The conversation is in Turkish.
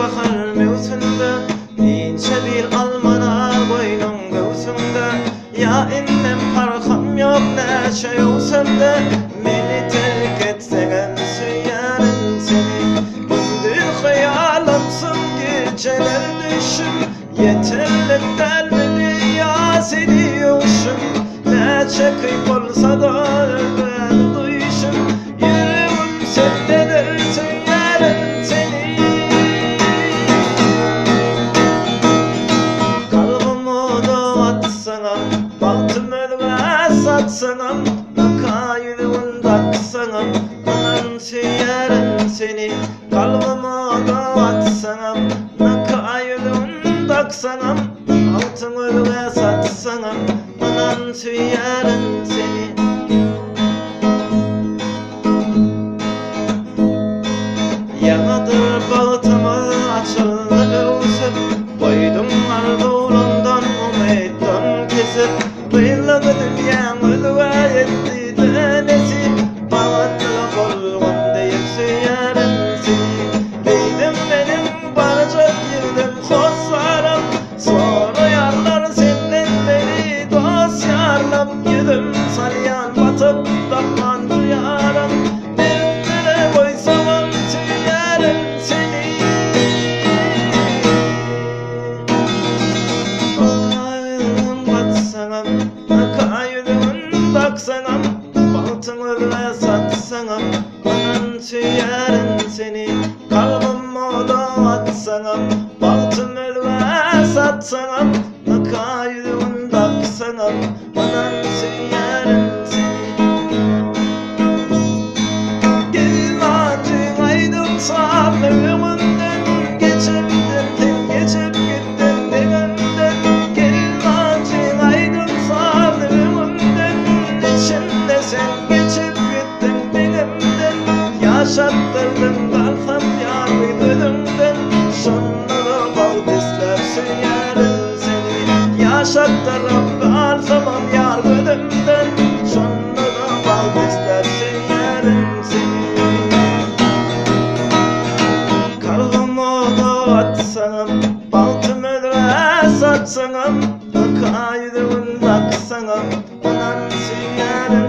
bahar mevsiminde, ince bir almana boynum göğsümde. Ya innem farkım yok neçe olsam da, beni terk etsen söylerim seni. Gündüz hayalimsin geceler düşüm, yeterli dermedi ya seni yokşum. Neçe kıyıp olsa da ben duyuşum, yüreğim sendedir söylerim seni. Kalbimi dağıtsana, bahtımı da satsana, naka yüreğim taksana, anan söylerim seni. Kalbimi dağıtsana, naka yüreğim taksana, altımı da satsana, anan söylerim seni. Yanadır bağıtımı açıldı övsüp, koydum ardolundan umuttan kesip. Kıyıladı dünyam ödüve etti denesi, bağıtlı kolum deyip söylerim seni. Beydim benim baracak girdim hoslarım, sonra yarlar senden beri dosyarlam. Yüdüm salyan batıp dakman duyarım, dillere koysam söylerim seni. Bakayım batsanam, bakayım baksanam, bahtımı da satsanam, anan söylerim seni. Kalbimi dağıtsanam, bahtımı da satsanam, bakayım baksanam, anan söylerim seni. Gülacın aydın sağlığımından, geçip gittin geçip gittin dilimden. Gülacın aydın sağlığımdan, içinde sen geçip gittin dilimden. Yaşattırdın kalsam yar ölümden, sonra bal disler söylerim seni. Yaşattırıp kalsam yar ölümden, sonra bal disler söylerim seni. Kalbimi dağıtsam, baltımı da satsam, bakayım baksam, anan söylerim